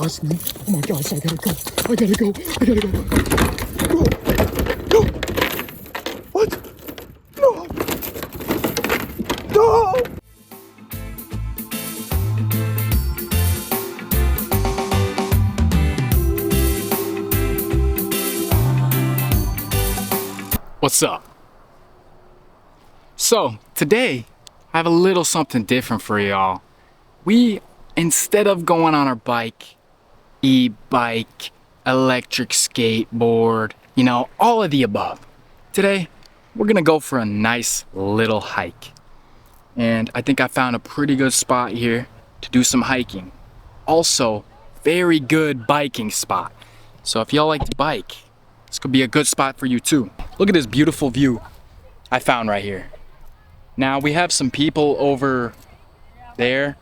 past me. Oh my gosh, I gotta go. I gotta go. I gotta go. No. No. What? No. No. What's up? So, today, I have a little something different for y'all. We, instead of going on our bike, e-bike, electric skateboard, you know, all of the above, today, we're gonna go for a nice little hike. And I think I found a pretty good spot here to do some hiking. Also, very good biking spot. So if y'all like to bike, this could be a good spot for you too. Look at this beautiful view I found right here. Now we have some people over there,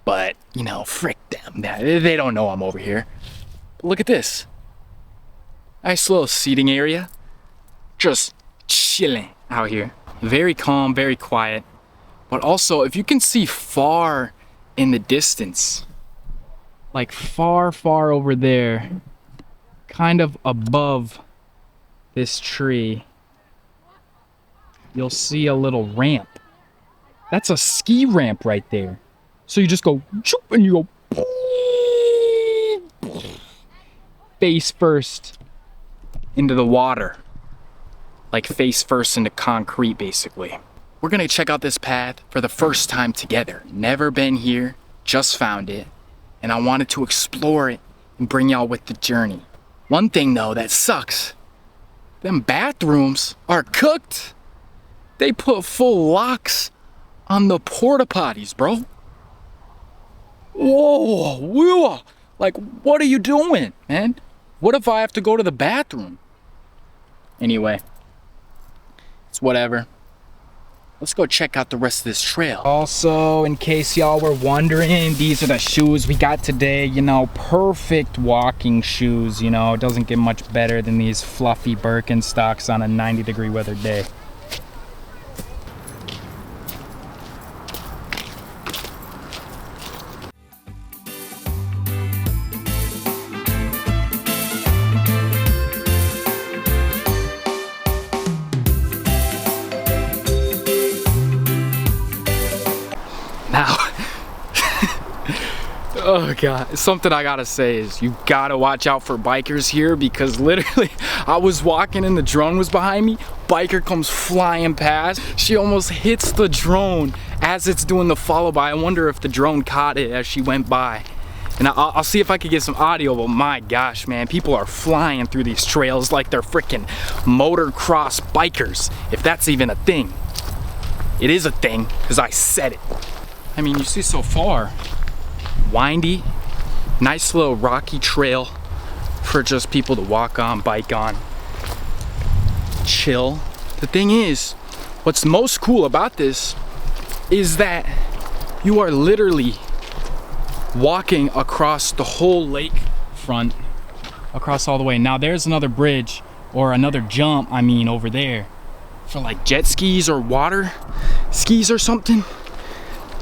but you know, frick them. They don't know I'm over here. But look at this. Nice little seating area. Just chilling out here. Very calm, very quiet. But also, if you can see far in the distance, like far over there, kind of above this tree, you'll see a little ramp. That's a ski ramp right there. So you just go choop and you go face first into the water. Like face first into concrete, basically. We're gonna check out this path for the first time together. Never been here, just found it, and I wanted to explore it and bring y'all with the journey. One thing though that sucks, them bathrooms are cooked. They put full locks on the porta potties, bro. Whoa, like what are you doing, man? What if I have to go to the bathroom? Anyway, it's whatever. Let's go check out the rest of this trail. Also, in case y'all were wondering, these are the shoes we got today. You know, perfect walking shoes. You know, it doesn't get much better than these fluffy Birkenstocks on a 90-degree weather day. Now, oh God, something I gotta say is you gotta watch out for bikers here, because literally I was walking and the drone was behind me. Biker comes flying past. She almost hits the drone as it's doing the follow by. I wonder if the drone caught it as she went by. And I'll see if I could get some audio, but my gosh, man, people are flying through these trails like they're freaking motocross bikers, if that's even a thing. It is a thing, because I said it. I mean, you see so far, windy, nice little rocky trail for just people to walk on, bike on, chill. The thing is, what's most cool about this is that you are literally walking across the whole lake front, across all the way. Now there's another bridge, or another jump, I mean, over there, for like jet skis or water skis or something.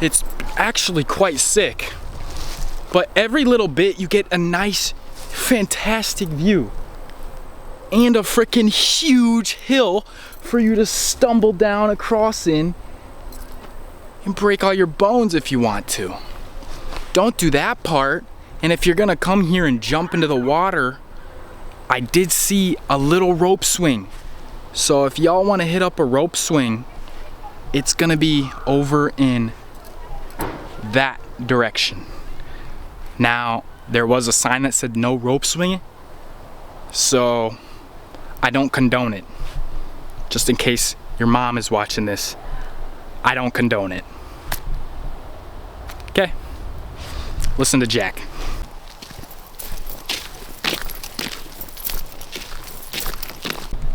It's actually quite sick. But every little bit you get a nice, fantastic view. And a freaking huge hill for you to stumble down across in and break all your bones if you want to. Don't do that part. And if you're gonna come here and jump into the water, I did see a little rope swing. So if y'all wanna hit up a rope swing, it's gonna be over in that direction. Now, there was a sign that said no rope swinging, so I don't condone it. Just in case your mom is watching this, I don't condone it. Okay, listen to Jack.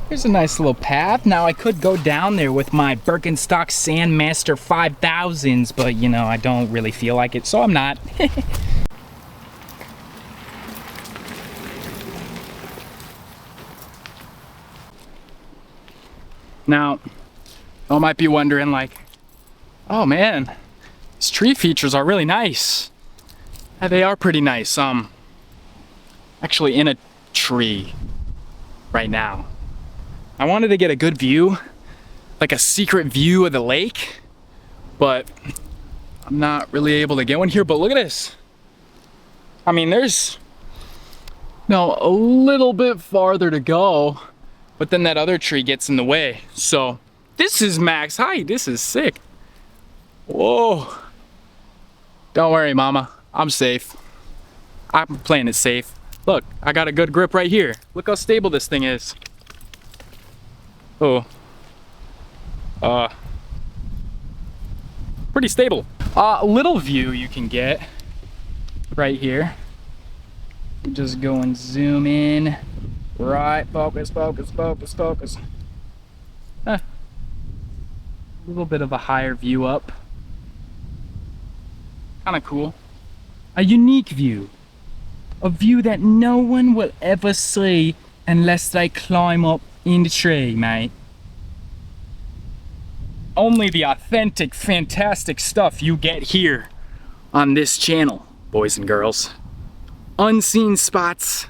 Here's a nice little path. Now I could go down there with my Birkenstock Sandmaster 5000s, but you know, I don't really feel like it, so I'm not. Now, y'all might be wondering like, oh man, these tree features are really nice. Yeah, they are pretty nice. actually in a tree right now. I wanted to get a good view, like a secret view of the lake, but I'm not really able to get one here. But look at this. I mean, there's a little bit farther to go, but then that other tree gets in the way. So this is max height. This is sick. Whoa. Don't worry, mama. I'm safe. I'm playing it safe. Look, I got a good grip right here. Look how stable this thing is. Oh. Pretty stable. A little view you can get right here. Just go and zoom in. Right, focus, focus, focus, focus. A little bit of a higher view up. Kind of cool. A unique view. A view that no one will ever see unless they climb up in the tree, mate. Only the authentic, fantastic stuff you get here on this channel, boys and girls. Unseen spots,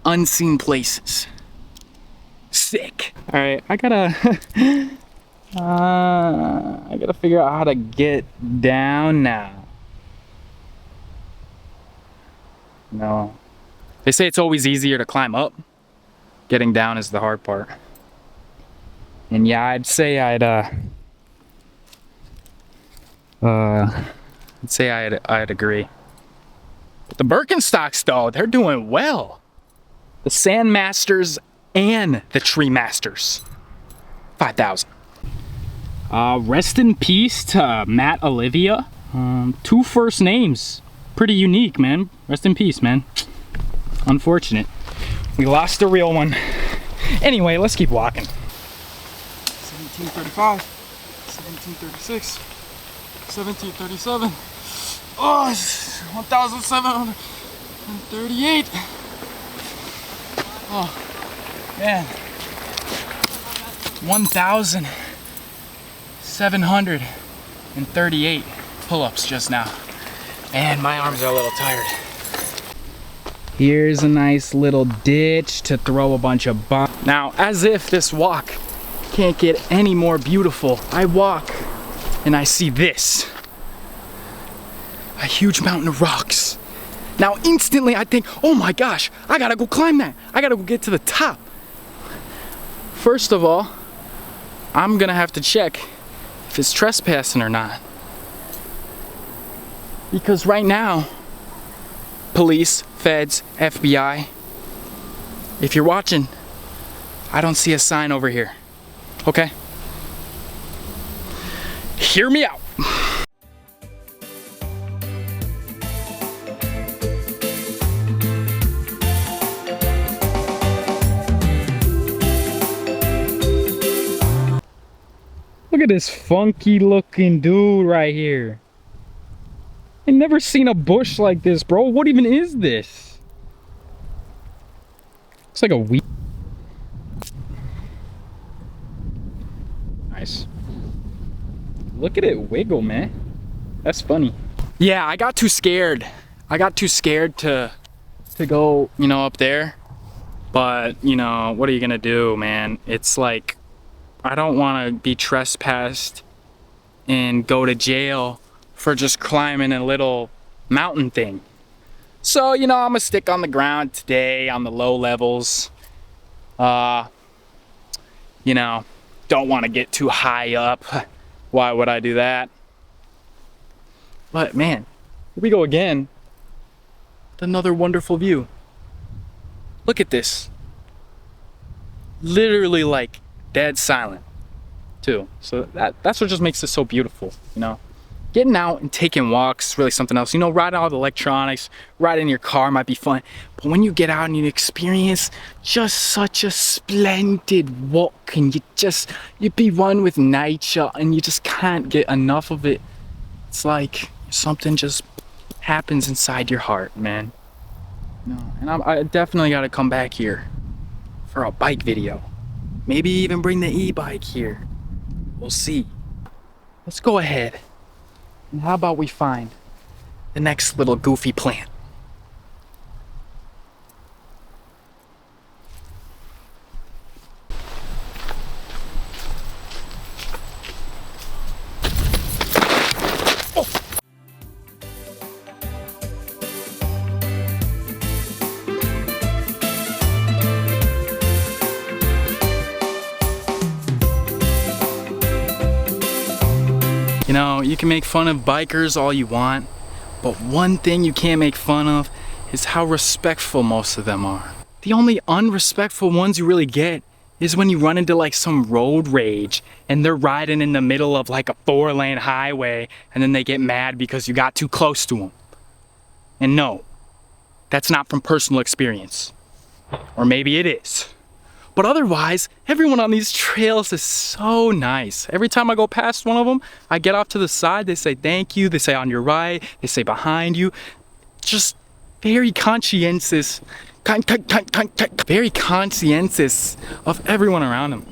unseen places. Sick. All right, I gotta figure out how to get down now. No. They say it's always easier to climb up. Getting down is the hard part. And yeah, I'd say I'd agree. But the Birkenstocks though, they're doing well. The Sandmasters and the Tree Masters. 5,000. Rest in peace to Matt Olivia. 2 first names. Pretty unique, man. Rest in peace, man. Unfortunate. We lost the real one. Anyway, let's keep walking. 1735, 1736, 1737. Oh, 1738. Oh, man. 1,738 pull-ups just now. And my arms are a little tired. Here's a nice little ditch to throw a bunch of bombs. Now, as if this walk can't get any more beautiful, I walk and I see this. A huge mountain of rocks. Now, instantly I think, oh my gosh, I gotta go climb that. I gotta go get to the top. First of all, I'm gonna have to check if it's trespassing or not. Because right now, police, feds, FBI, if you're watching, I don't see a sign over here, okay? Hear me out. Look at this funky looking dude right here. I've never seen a bush like this, bro. What even is this? It's like a weed. Nice. Look at it wiggle, man. That's funny. Yeah, I got too scared. I got too scared to go, up there. But, what are you gonna do, man? It's like, I don't want to be trespassed and go to jail for just climbing a little mountain thing. So, I'm gonna stick on the ground today on the low levels. Don't want to get too high up. Why would I do that? But man, here we go again. Another wonderful view. Look at this. Literally like dead silent too. So that's what just makes this so beautiful, Getting out and taking walks is really something else. Riding all the electronics, riding your car might be fun. But when you get out and you experience just such a splendid walk and you be one with nature and you just can't get enough of it. It's like something just happens inside your heart, man. And I definitely got to come back here for a bike video. Maybe even bring the e-bike here. We'll see. Let's go ahead. And how about we find the next little goofy plant? You know, you can make fun of bikers all you want, but one thing you can't make fun of is how respectful most of them are. The only unrespectful ones you really get is when you run into like some road rage and they're riding in the middle of like a 4-lane highway and then they get mad because you got too close to them. And no, that's not from personal experience. Or maybe it is. But otherwise, everyone on these trails is so nice. Every time I go past one of them, I get off to the side, they say thank you, they say on your right, they say behind you. Just very conscientious, very conscientious of everyone around them.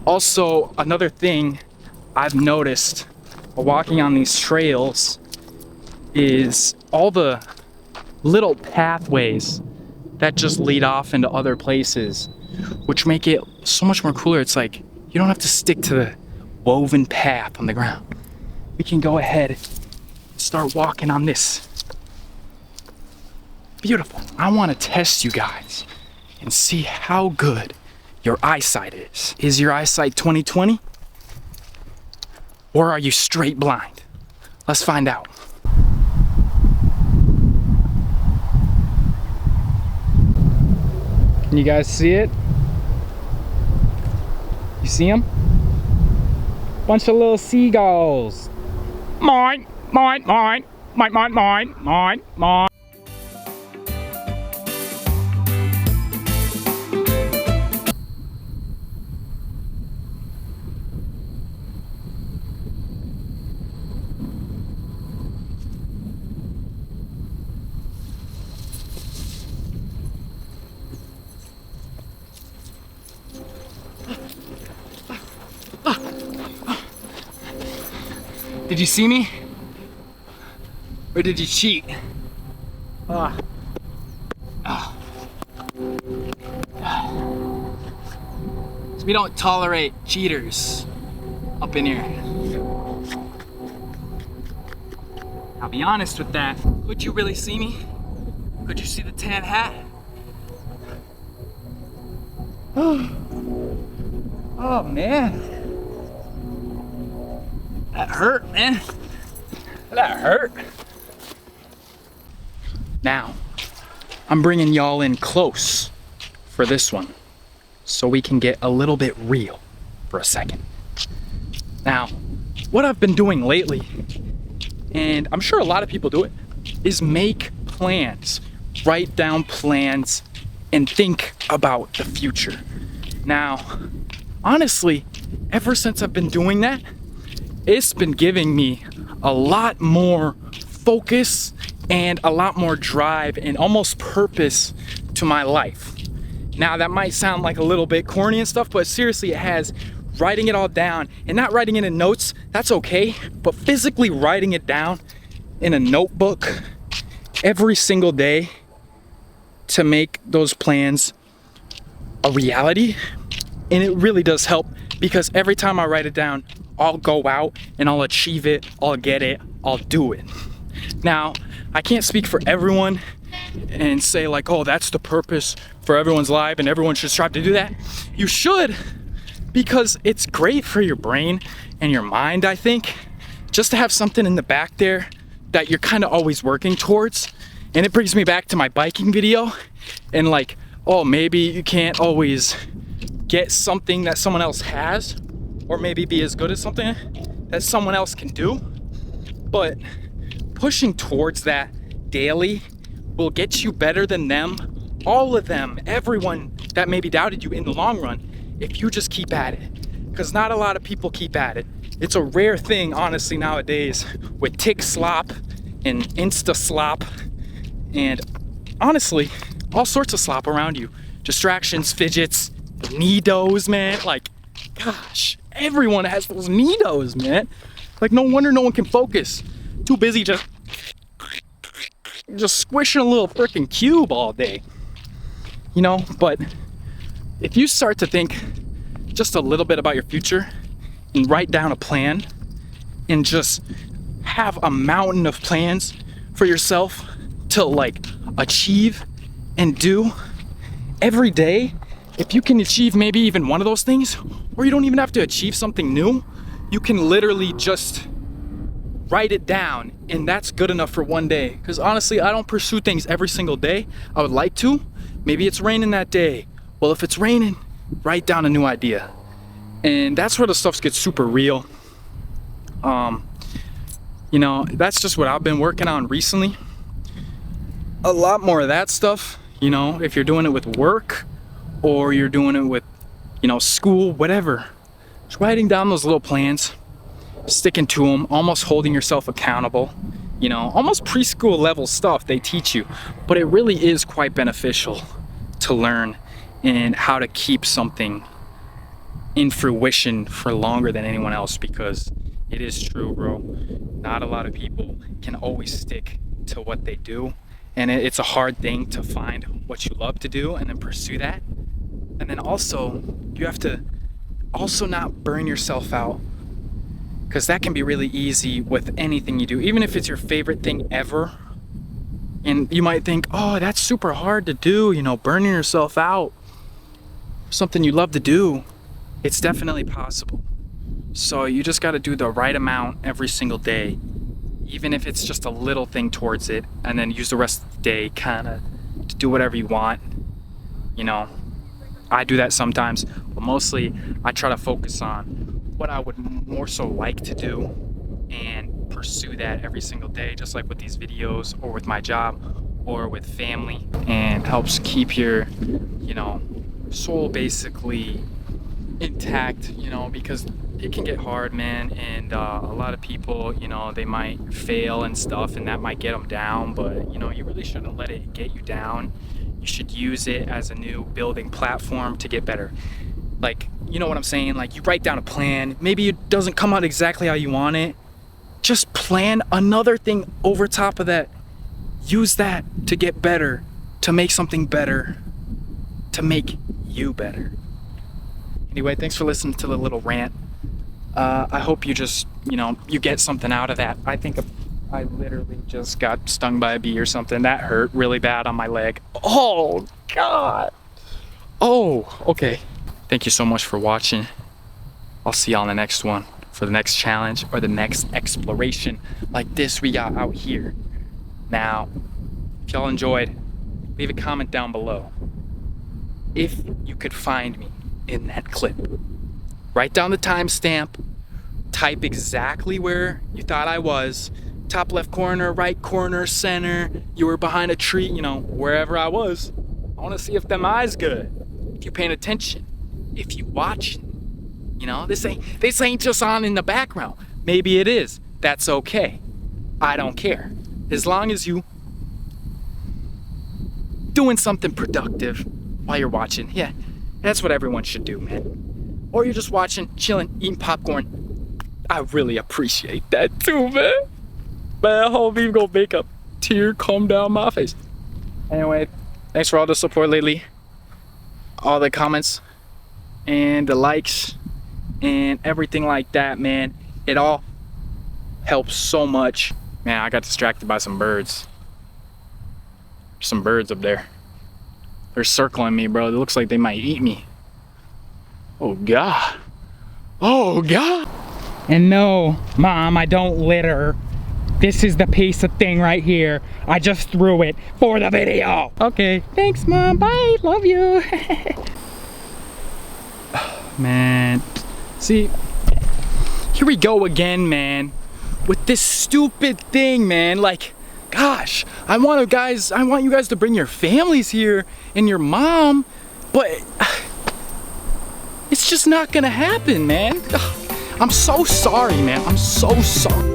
Also, another thing I've noticed while walking on these trails is all the little pathways that just lead off into other places, which make it so much more cooler. It's like you don't have to stick to the woven path on the ground. We can go ahead and start walking on this. Beautiful. I want to test you guys and see how good your eyesight is. Is your eyesight 20/20? Or are you straight blind? Let's find out. Can you guys see it? You see them? Bunch of little seagulls. Mine, mine, mine, mine, mine, mine, mine, mine. Did you see me? Or did you cheat? So we don't tolerate cheaters up in here. I'll be honest with that. Could you really see me? Could you see the tan hat? Oh man. That hurt, man. That hurt. Now, I'm bringing y'all in close for this one so we can get a little bit real for a second. Now, what I've been doing lately, and I'm sure a lot of people do it, is make plans. Write down plans and think about the future. Now, honestly, ever since I've been doing that, it's been giving me a lot more focus and a lot more drive and almost purpose to my life. Now that might sound like a little bit corny and stuff, but seriously it has. Writing it all down and not writing it in notes, that's okay, but physically writing it down in a notebook every single day to make those plans a reality. And it really does help because every time I write it down, I'll go out and I'll achieve it, I'll get it, I'll do it. Now, I can't speak for everyone and say like, oh, that's the purpose for everyone's life and everyone should strive to do that. You should, because it's great for your brain and your mind, I think, just to have something in the back there that you're kind of always working towards. And it brings me back to my biking video and like, oh, maybe you can't always get something that someone else has, or maybe be as good as something that someone else can do, but pushing towards that daily will get you better than them, all of them, everyone that maybe doubted you in the long run, if you just keep at it. Because not a lot of people keep at it. It's a rare thing, honestly, nowadays with tick slop and insta slop and honestly, all sorts of slop around you. Distractions, fidgets, needos, man. Like, gosh, everyone has those needos, man. Like, no wonder no one can focus. Too busy just squishing a little freaking cube all day. You know, but if you start to think just a little bit about your future and write down a plan and just have a mountain of plans for yourself to like achieve and do every day, if you can achieve maybe even one of those things, or you don't even have to achieve something new, you can literally just write it down, and that's good enough for one day. Because honestly, I don't pursue things every single day. I would like to. Maybe it's raining that day. Well, if it's raining, write down a new idea. And that's where the stuff gets super real. You know, that's just what I've been working on recently. A lot more of that stuff, you know, if you're doing it with work or you're doing it with, you know, school, whatever. Just writing down those little plans, sticking to them, almost holding yourself accountable, you know, almost preschool level stuff they teach you. But it really is quite beneficial to learn and how to keep something in fruition for longer than anyone else, because it is true, bro. Not a lot of people can always stick to what they do. And it's a hard thing to find what you love to do and then pursue that. And then also, you have to also not burn yourself out, because that can be really easy with anything you do, even if it's your favorite thing ever. And you might think, oh, that's super hard to do, you know, burning yourself out, something you love to do. It's definitely possible. So you just got to do the right amount every single day, even if it's just a little thing towards it, and then use the rest of the day kind of to do whatever you want. You know, I do that sometimes, but mostly I try to focus on what I would more so like to do and pursue that every single day, just like with these videos or with my job or with family, and helps keep your, you know, soul basically intact, you know, because it can get hard, man, and a lot of people, you know, they might fail and stuff, and that might get them down, but, you know, you really shouldn't let it get you down. You should use it as a new building platform to get better. Like, you know what I'm saying? Like, you write down a plan, maybe it doesn't come out exactly how you want it. Just plan another thing over top of that. Use that to get better, to make something better, to make you better. Anyway, thanks for listening to the little rant. I hope you just, you know, you get something out of that. I think I literally just got stung by a bee or something. That hurt really bad on my leg. Oh, God. Oh, okay. Thank you so much for watching. I'll see you on the next one for the next challenge or the next exploration like this we got out here. Now, if y'all enjoyed, leave a comment down below. If you could find me in that clip, write down the timestamp, type exactly where you thought I was, top left corner, right corner, center, you were behind a tree, you know, wherever I was. I want to see if them eyes good, if you're paying attention, if you watching. You know, this ain't just on in the background. Maybe it is. That's okay. I don't care. As long as you doing something productive while you're watching. Yeah, that's what everyone should do, man. Or you're just watching, chilling, eating popcorn. I really appreciate that too, man. Man, I hope you gonna make a tear come down my face. Anyway, thanks for all the support lately. All the comments and the likes and everything like that, man. It all helps so much. Man, I got distracted by some birds. There's some birds up there. They're circling me, bro. It looks like they might eat me. Oh, God. Oh, God. And no, Mom, I don't litter. This is the piece of thing right here. I just threw it for the video. Okay, thanks, Mom. Bye. Love you. Man. See, here we go again, man. With this stupid thing, man. Like, gosh, I want you guys to bring your families here and your mom, but it's just not gonna happen, man. I'm so sorry, man. I'm so sorry.